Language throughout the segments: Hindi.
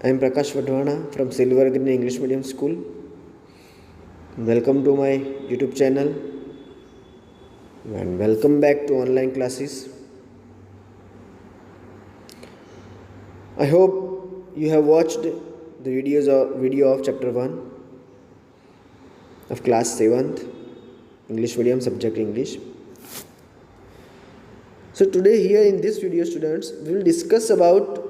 I am Prakash Vadhwana from Silver Green English Medium School. Welcome to my YouTube channel and welcome back to online classes. I hope you have watched the video of chapter 1 of class 7th English medium subject English. So today here in this video, students, we will discuss about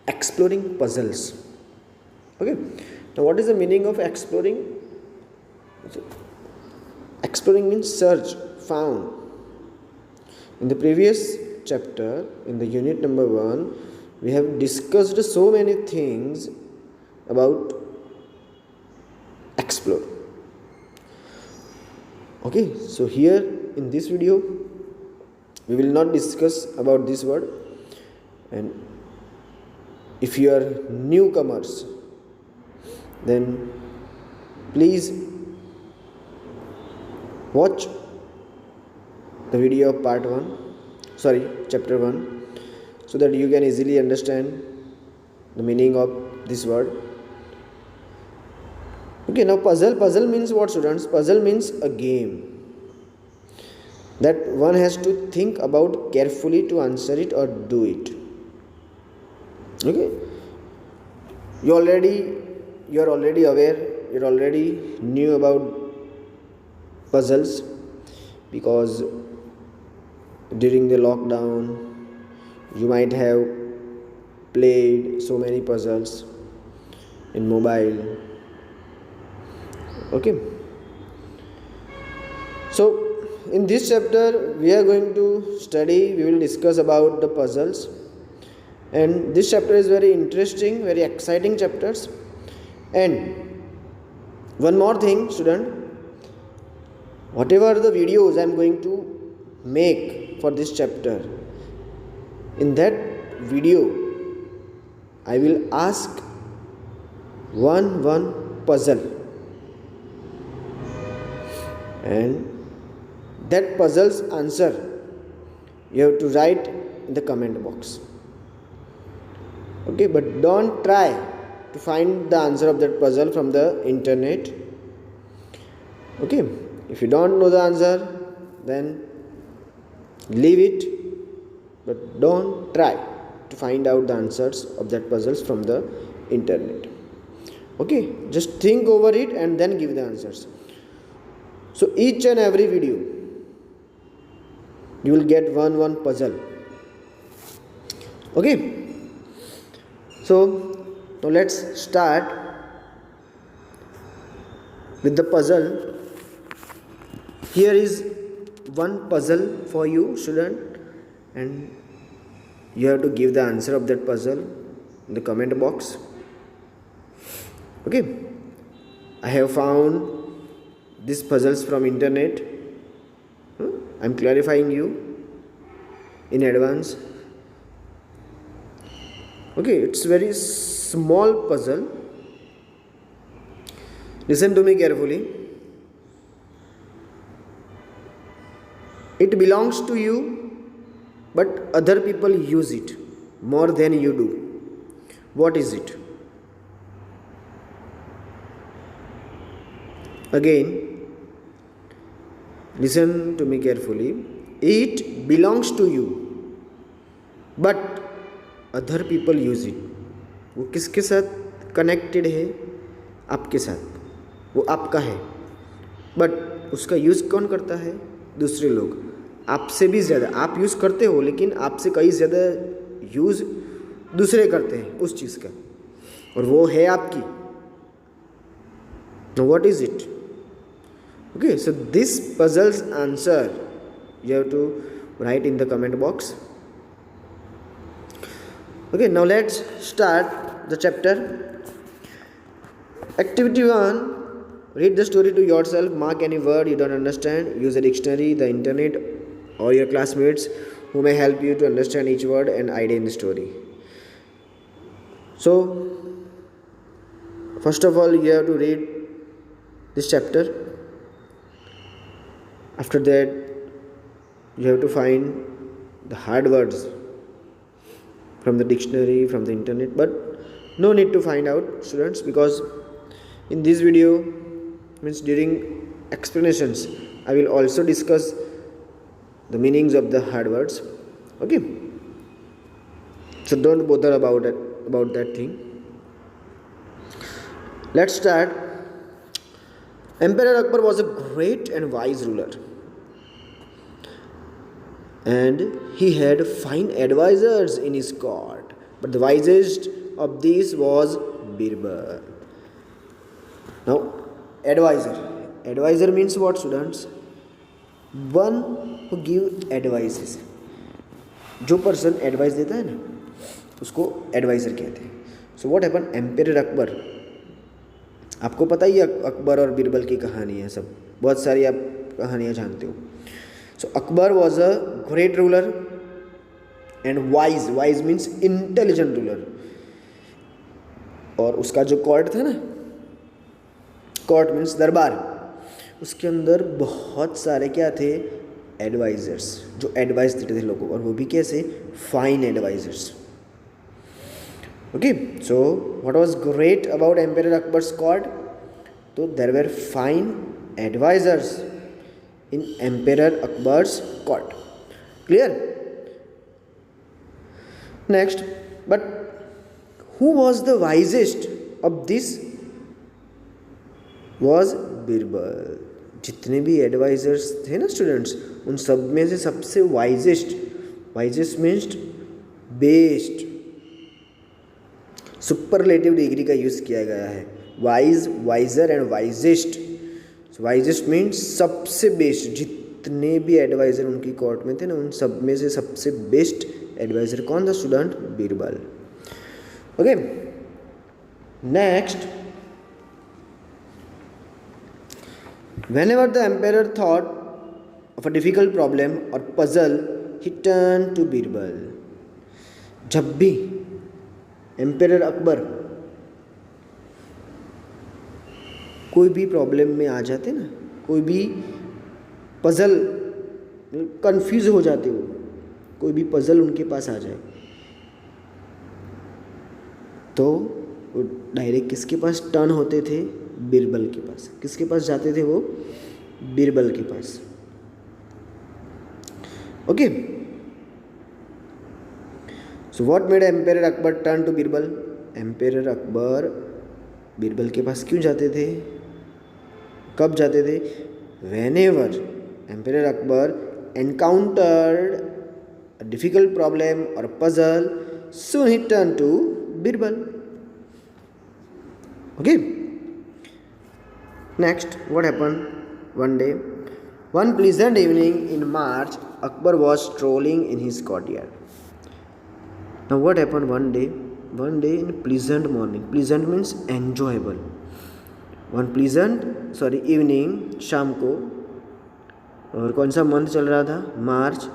exploring puzzles. Okay, now what is the meaning of exploring? Exploring means search, found. In the previous chapter, in the unit number 1, we have discussed so many things about explore. Okay, so here in this video we will not discuss about this word, and if you are newcomers, then please watch the video of chapter 1, so that you can easily understand the meaning of this word. Okay, now puzzle means what, students? Puzzle means a game that one has to think about carefully to answer it or do it. Okay, you are already aware, you already knew about puzzles, because during the lockdown you might have played so many puzzles in mobile. Okay, so in this chapter we will discuss about the puzzles, and this chapter is very interesting, very exciting chapters. And one more thing, student, whatever the videos I am going to make for this chapter, in that video I will ask one puzzle, and that puzzle's answer you have to write in the comment box. Okay, but don't try to find the answer of that puzzle from the internet. Okay, if you don't know the answer, then leave it, but don't try to find out the answers of that puzzles from the internet. Okay, just think over it and then give the answers. So each and every video you will get one puzzle. Okay, so now let's start with the puzzle. Here is one puzzle for you, student, and you have to give the answer of that puzzle in the comment box. Okay, I have found these puzzles from internet. I am clarifying you in advance. Okay, it's very small puzzle. Listen to me carefully. It belongs to you, but other people use it more than you do. What is it? Again, listen to me carefully. It belongs to you, but other people use it. वो किसके साथ कनेक्टेड है? आपके साथ. वो आपका है, बट उसका यूज़ कौन करता है? दूसरे लोग. आपसे भी ज़्यादा आप यूज़ करते हो, लेकिन आपसे कई ज़्यादा यूज़ दूसरे करते हैं उस चीज़ का, और वो है आपकी. Now what is it? Okay, so this puzzle's answer you have to write in the comment box. Okay, now let's start the chapter. Activity 1. Read the story to yourself. Mark any word you don't understand. Use a dictionary, the internet, or your classmates who may help you to understand each word and idea in the story. So, first of all, you have to read this chapter. After that, you have to find the hard words from the dictionary, from the internet, but No need to find out, students, because in this video, means during explanations, I will also discuss the meanings of the hard words. Okay, so don't bother about it, about that thing. Let's start. Emperor Akbar was a great and wise ruler, and he had fine advisors in his court, but the wisest of these was Birbal. Now, advisor means what, students? One who give advices. जो पर्सन एडवाइस देता है ना, उसको एडवाइज़र कहते हैं. So what happen, emperor Akbar, आपको पता ही है अकबर और बीरबल की कहानी है, सब बहुत सारी आप कहानियाँ जानते हो. So Akbar was a great ruler and wise means intelligent ruler. और उसका जो कोर्ट था ना, कोर्ट मीन्स दरबार, उसके अंदर बहुत सारे क्या थे, एडवाइज़र्स, जो एडवाइस देते थे लोगों को, और वो भी कैसे, fine advisers. Okay, so what was great about emperor Akbar's court? तो there were fine advisers in emperor Akbar's court. Clear? Next, but who was the wisest of this? was Birbal. जितने भी एडवाइजर्स थे ना स्टूडेंट्स, उन सब में से सबसे wisest means best, superlative degree का यूज़ किया गया है. Wise, wiser and wisest. Wisest means सबसे बेस्ट. जितने भी एडवाइज़र उनकी कोर्ट में थे ना, उन सब में से सबसे बेस्ट एडवाइज़र कौन था student? Birbal. Okay, next, whenever the emperor thought of a difficult problem or puzzle, he turned to Birbal. जब भी एम्पेरर अकबर कोई भी प्रॉब्लम में आ जाते ना, कोई भी पजल, कंफ्यूज हो जाते हो, कोई भी पजल उनके पास आ जाए, तो वो डायरेक्ट किसके पास टर्न होते थे? बीरबल के पास. किसके पास जाते थे वो? बीरबल के पास. Okay, so what made emperor Akbar turn to Birbal? Emperor Akbar Birbal के पास क्यों जाते थे? कब जाते थे? Whenever emperor Akbar encountered a difficult problem और puzzle, soon he turned to Birbal. Okay. Next, what happened? One day, one pleasant evening in March, Akbar was strolling in his courtyard. Now, what happened one day? One day in pleasant morning. Pleasant means enjoyable. One evening, शाम को. और कौन सा मंथ चल रहा था? मार्च.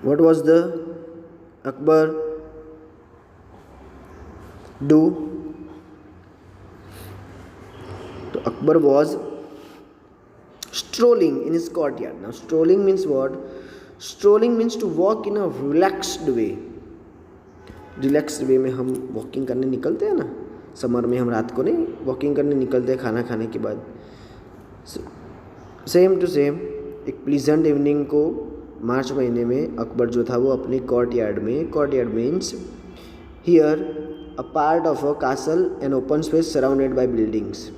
What was the Akbar do? So Akbar was strolling in his courtyard. Now strolling means what? Strolling means to walk in a relaxed way. Relaxed way में हम वॉकिंग करने निकलते हैं ना, समर में हम रात को नहीं वॉकिंग करने निकलते हैं खाना खाने के बाद. सेम टू सेम एक प्लीजेंट इवनिंग को मार्च महीने में अकबर जो था वो अपने courtyard means here a part of a castle and open space surrounded by buildings.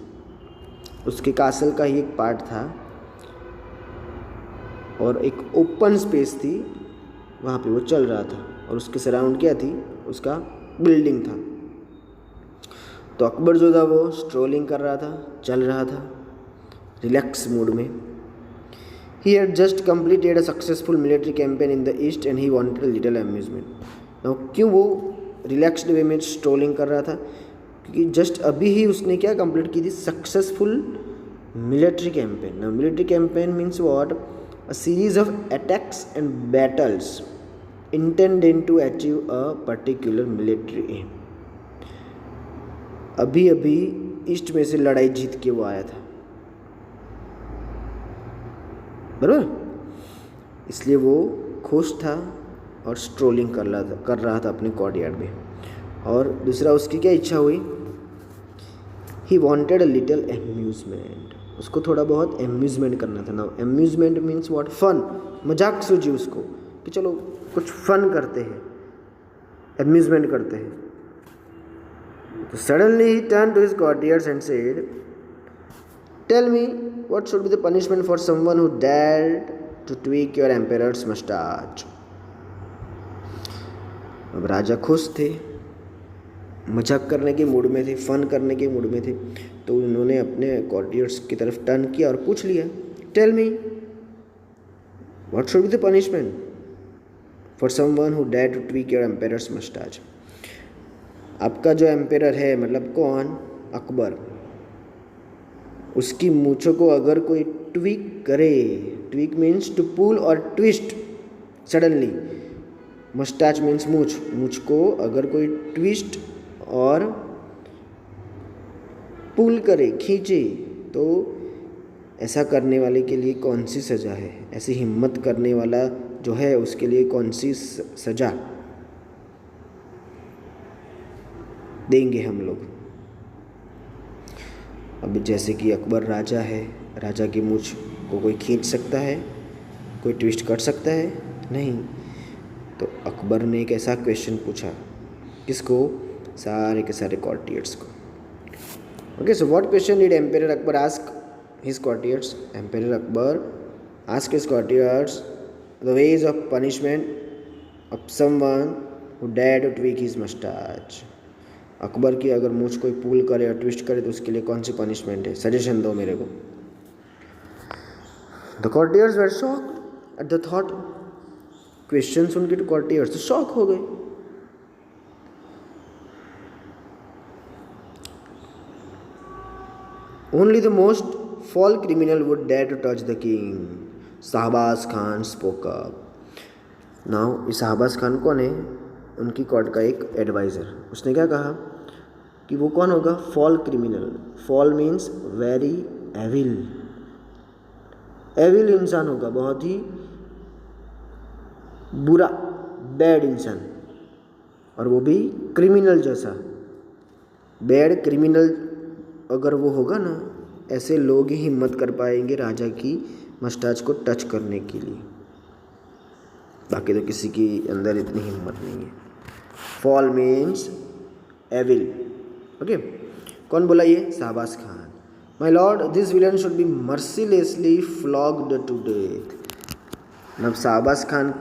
उसके कासल का ही एक पार्ट था और एक ओपन स्पेस थी, वहाँ पे वो चल रहा था, और उसके सराउंड क्या थी? उसका बिल्डिंग था. तो अकबर जो था वो स्ट्रोलिंग कर रहा था, चल रहा था रिलैक्स मूड में. He had just completed a successful military campaign in the east and he wanted a little amusement. Now क्यों वो रिलैक्स्ड वे में स्ट्रोलिंग कर रहा था? क्योंकि जस्ट अभी ही उसने क्या कंप्लीट की थी? Successful military campaign. Now military campaign means what? A series of attacks and battles intended to achieve a particular military aim. अभी अभी ईस्ट में से लड़ाई जीत के वो आया था, बराबर, इसलिए वो खुश था और स्ट्रोलिंग कर रहा था अपने कोर्टयार्ड में। और दूसरा उसकी क्या इच्छा हुई, he wanted a little amusement, उसको थोड़ा बहुत एम्यूजमेंट करना था। ना एम्यूजमेंट मीन्स व्हाट, फन, मजाक सूझी उसको कि चलो कुछ फन करते हैं, एम्यूजमेंट करते हैं। तो सडनली ही turn to his courtiers and said, tell me what should be the punishment for someone who dared to tweak your emperor's moustache. अब राजा खुश थे, मजाक करने के मूड में थे, फन करने के मूड में थे, तो उन्होंने अपने कॉर्टियर्स की तरफ टर्न किया और पूछ लिया, tell me what should be the punishment for someone who dare to tweak your emperor's moustache. आपका जो एम्पेयर है, मतलब कौन, अकबर, उसकी मूछों को अगर कोई ट्वीक करे, ट्वीक मीन्स टू पुल और ट्विस्ट सडनली, मस्टाच मीन्स मूछ, मूछ को अगर कोई ट्विस्ट और पुल करे, खींचे, तो ऐसा करने वाले के लिए कौन सी सज़ा है, ऐसी हिम्मत करने वाला जो है उसके लिए कौन सी सज़ा देंगे हम लोग। अब जैसे कि अकबर राजा है, राजा की मूछ को कोई खींच सकता है, कोई ट्विस्ट कर सकता है, नहीं। तो अकबर ने एक ऐसा क्वेश्चन पूछा, किसको, सारे के सारे कॉर्टियर्स को। Okay, so what question did emperor Akbar ask his courtiers. Emperor Akbar ask his courtiers the ways of punishment of someone who dare to tweak his moustache. Akbar की अगर मूछ कोई पुल करे और ट्विस्ट करे तो उसके लिए कौन सी पनिशमेंट है, सजेशन दो मेरे को। The courtiers were shocked at the thought, question सुन के तो कॉर्टियर्स तो शॉक हो गए। Only the most foul criminal would dare to touch the king, Shahbaz Khan spoke up. Now इस शाहबाज खान कौन है, उनकी कोर्ट का एक एडवाइज़र। उसने क्या कहा कि वो कौन होगा, foul criminal. Foul means very evil, evil इंसान होगा, बहुत ही बुरा, बैड इंसान, और वो भी क्रिमिनल जैसा। बैड क्रिमिनल अगर वो होगा ना, ऐसे लोग ही हिम्मत कर पाएंगे राजा की मस्टाच को टच करने के लिए, बाकी तो किसी की अंदर इतनी हिम्मत नहीं है। Fall means evil. ओके, कौन बोला ये, Shahbaz Khan. My lord, this villain should be mercilessly flogged to death. अब Shahbaz Khan,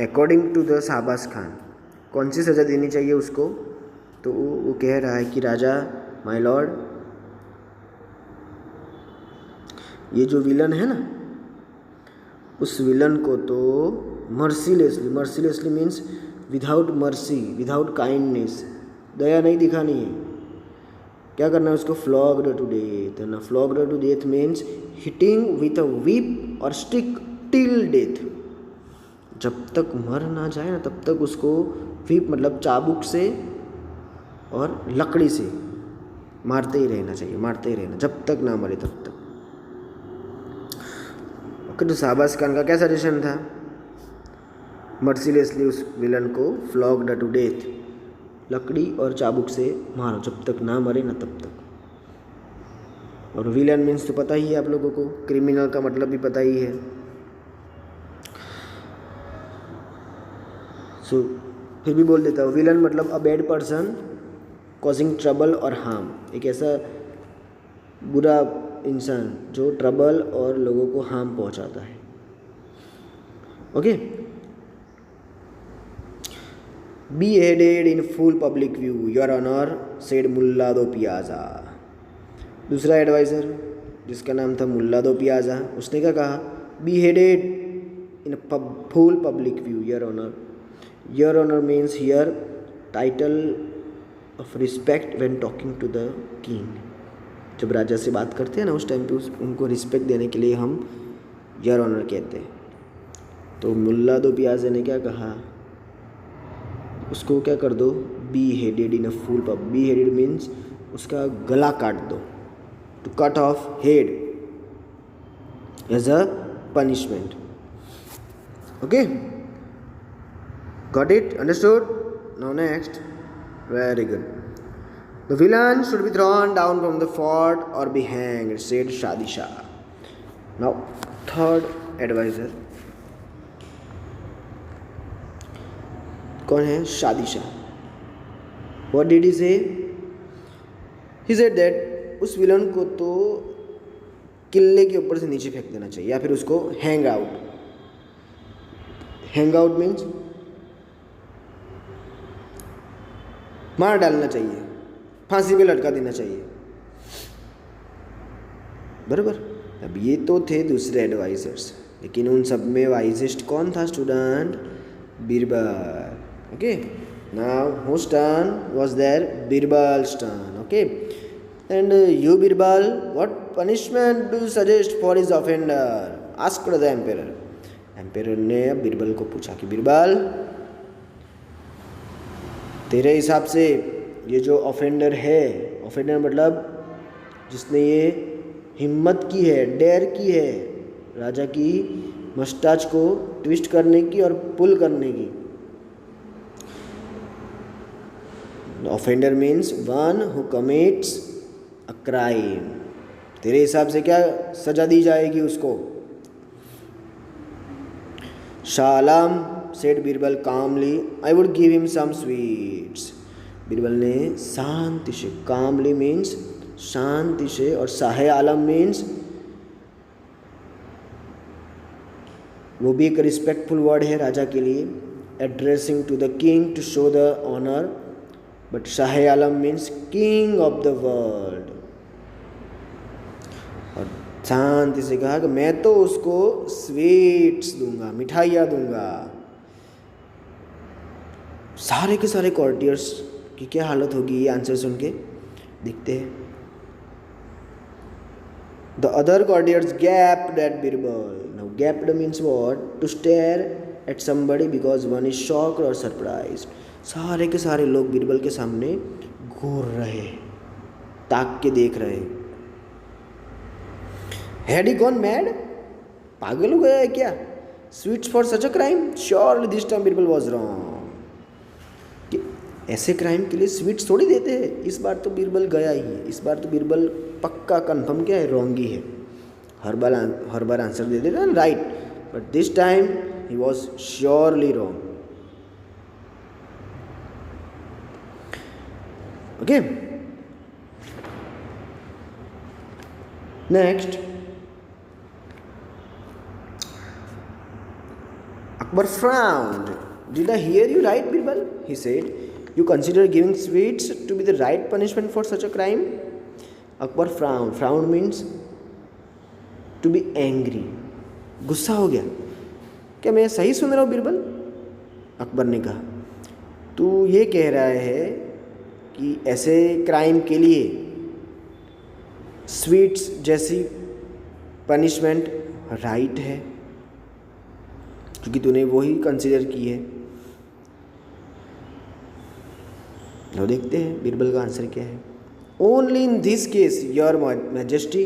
according to the Shahbaz Khan, कौन सी सज़ा देनी चाहिए उसको, तो वो कह रहा है कि राजा, माय लॉर्ड, ये जो विलन है ना, उस विलन को तो mercilessly, mercilessly means without mercy, without kindness, दया नहीं दिखानी है। क्या करना है उसको, फ्लॉग्ड टू डेथ। ना, flogged to death means hitting with a whip और स्टिक टिल डेथ। जब तक मर ना जाए ना, तब तक उसको व्हिप मतलब चाबुक से और लकड़ी से मारते ही रहना चाहिए, मारते ही रहना, जब तक ना मरे तब तक। ओके, तो शाहबाज खान का क्या सजेशन था, मर्सीलेसली उस विलन को फ्लॉग्ड टू डेथ, लकड़ी और चाबुक से मारो, जब तक ना मरे ना तब तक। और विलन मीन्स तो पता ही है आप लोगों को, क्रिमिनल का मतलब भी पता ही है। सो फिर भी बोल देता हूँ, विलन मतलब a bad person causing trouble और हार्म, एक ऐसा बुरा इंसान जो ट्रबल और लोगों को हार्म पहुंचाता है। Okay, be headed in full public view your honour, said Mulla Do Piyaza. दूसरा एडवाइज़र जिसका नाम था मुल्ला दो पियाजा, उसने क्या कहा, be headed in full public view your honour. Your honour means here title of respect when talking to the king. जब राजा से बात करते हैं ना, उस टाइम पे उनको रिस्पेक्ट देने के लिए हम योर ऑनर कहते हैं। तो मुल्ला दो पियाजे ने क्या कहा, उसको क्या कर दो, be headed in a full pub. Be headed means उसका गला काट दो, to cut off head as a punishment. Okay, Got it? Understood? Now next. Very good. The villain should be thrown down from the fort or be hanged, said Shadi Shah. Now third advisor. कौन है? शादी Shah. What did he say? He said that उस विलन को तो किले के ऊपर से नीचे फेंक देना चाहिए या फिर उसको hang out. Hang out means मार डालना चाहिए, फांसी पे लटका देना चाहिए. बराबर. अब ये तो थे दूसरे एडवाइजर्स, लेकिन उन सब में वाइजेस्ट कौन था student? Birbal. Okay. Now whose turn was there? Birbal's turn. Okay. And you Birbal, what punishment do you suggest for his offender? Asked the emperor. Emperor ने बीरबल को पूछा कि बीरबल, तेरे हिसाब से ये जो ऑफेंडर है, ऑफेंडर मतलब जिसने ये हिम्मत की है, डेयर की है राजा की मस्टाच को ट्विस्ट करने की और पुल करने की. Offender means one who commits a crime. तेरे हिसाब से क्या सजा दी जाएगी उसको? Shah Alam, said Birbal calmly, I would give him some sweets. Birbal ने शांति से, calmly means शांति से, और शाह आलम मीन्स वो भी एक रिस्पेक्टफुल वर्ड है राजा के लिए, addressing to the king to show the honour. But Shah Alam means king of the world. और शांति से कहा कि मैं तो उसको स्वीट्स दूंगा, मिठाइयाँ दूंगा. सारे के सारे कॉर्टियर्स की क्या हालत होगी ये आंसर सुन के? देखते हैं. The other courtiers gaped at Birbal. Now gaped means what? To stare at somebody because one is shocked और सरप्राइज्ड. सारे के सारे लोग बीरबल के सामने घूर रहे, ताक के देख रहे. Had he gone mad? पागल हो गया है क्या? Sweets for such a crime? Surely this time Birbal was wrong. कि ऐसे क्राइम के लिए स्वीट्स थोड़ी देते हैं. इस बार तो बीरबल गया ही है. इस बार तो बीरबल पक्का कंफर्म क्या है? रॉन्ग ही है. हर बार आंसर दे देता है right, but this time he was surely wrong. Okay. Next. Akbar frowned. Did I hear you right, Birbal? He said. You consider giving sweets to be the right punishment for such a crime? Akbar frowned. Frowned means to be angry. गुस्सा हो गया. क्या मैं सही सुन रहा हूँ बीरबल? अकबर ने कहा, तू ये कह रहा है कि ऐसे क्राइम के लिए स्वीट्स जैसी पनिशमेंट राइट है, क्योंकि तूने वही कंसिडर की है. तो देखते हैं बीरबल का आंसर क्या है. Only in this case your majesty.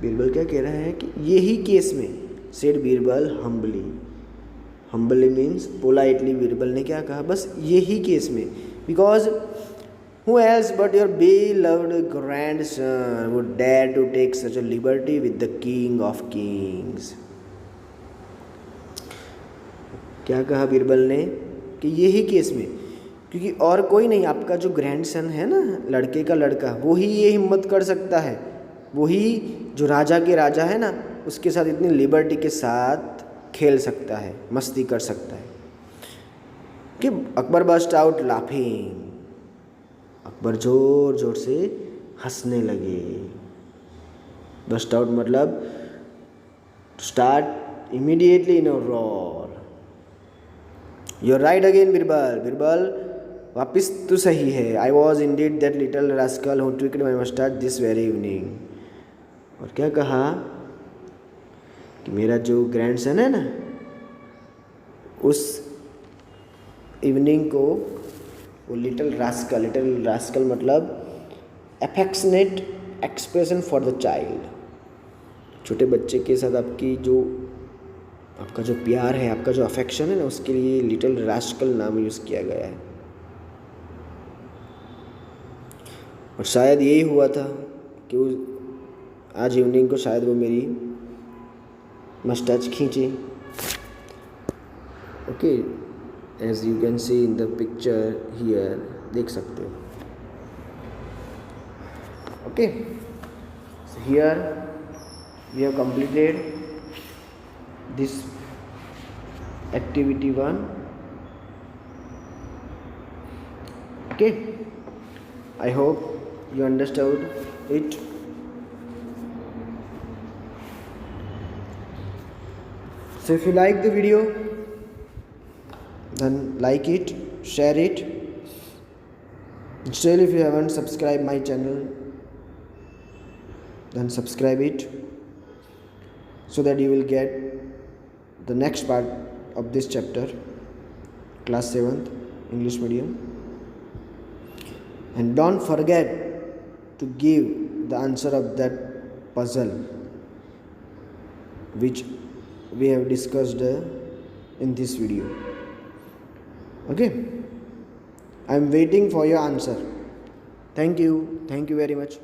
Birbal क्या कह रहा है कि यही केस में, said Birbal humbly. Humbly means politely. Birbal ने क्या कहा? बस यही केस में. Because who else but your beloved grandson would dare to take such a liberty with the king of kings. क्या कहा बीरबल ने? कि यही केस में, क्योंकि और कोई नहीं, आपका जो ग्रैंडसन है ना, लड़के का लड़का, वही ये हिम्मत कर सकता है. वही जो राजा के राजा है ना, उसके साथ इतनी लिबर्टी के साथ खेल सकता है, मस्ती कर सकता है. कि Akbar burst out laughing. Akbar जोर जोर से हंसने लगे. बस्ट आउट मतलब start immediately in a roar. You're right again, Birbal. Birbal, वापिस तो सही है. I was indeed that little rascal who tweaked my mustache this very evening. और क्या कहा कि मेरा जो ग्रैंडसन है ना, उस इवनिंग को वो लिटिल रास्कल मतलब affectionate expression for the child. छोटे बच्चे के साथ आपकी जो आपका जो प्यार है, आपका जो अफेक्शन है ना, उसके लिए लिटिल रास्कल नाम यूज़ किया गया है। और शायद यही हुआ था कि आज इवनिंग को शायद वो मेरी मस्टैच खींची। Okay, as you can see in the picture here, देख सकते हो। Okay, so here we have completed this activity 1. Okay, I hope you understood it. So if you like the video, then like it, share it. Still, if you haven't subscribed my channel, then subscribe it, so that you will get the next part of this chapter, class 7th English medium. And don't forget to give the answer of that puzzle which we have discussed in this video. Okay, I am waiting for your answer. Thank you very much.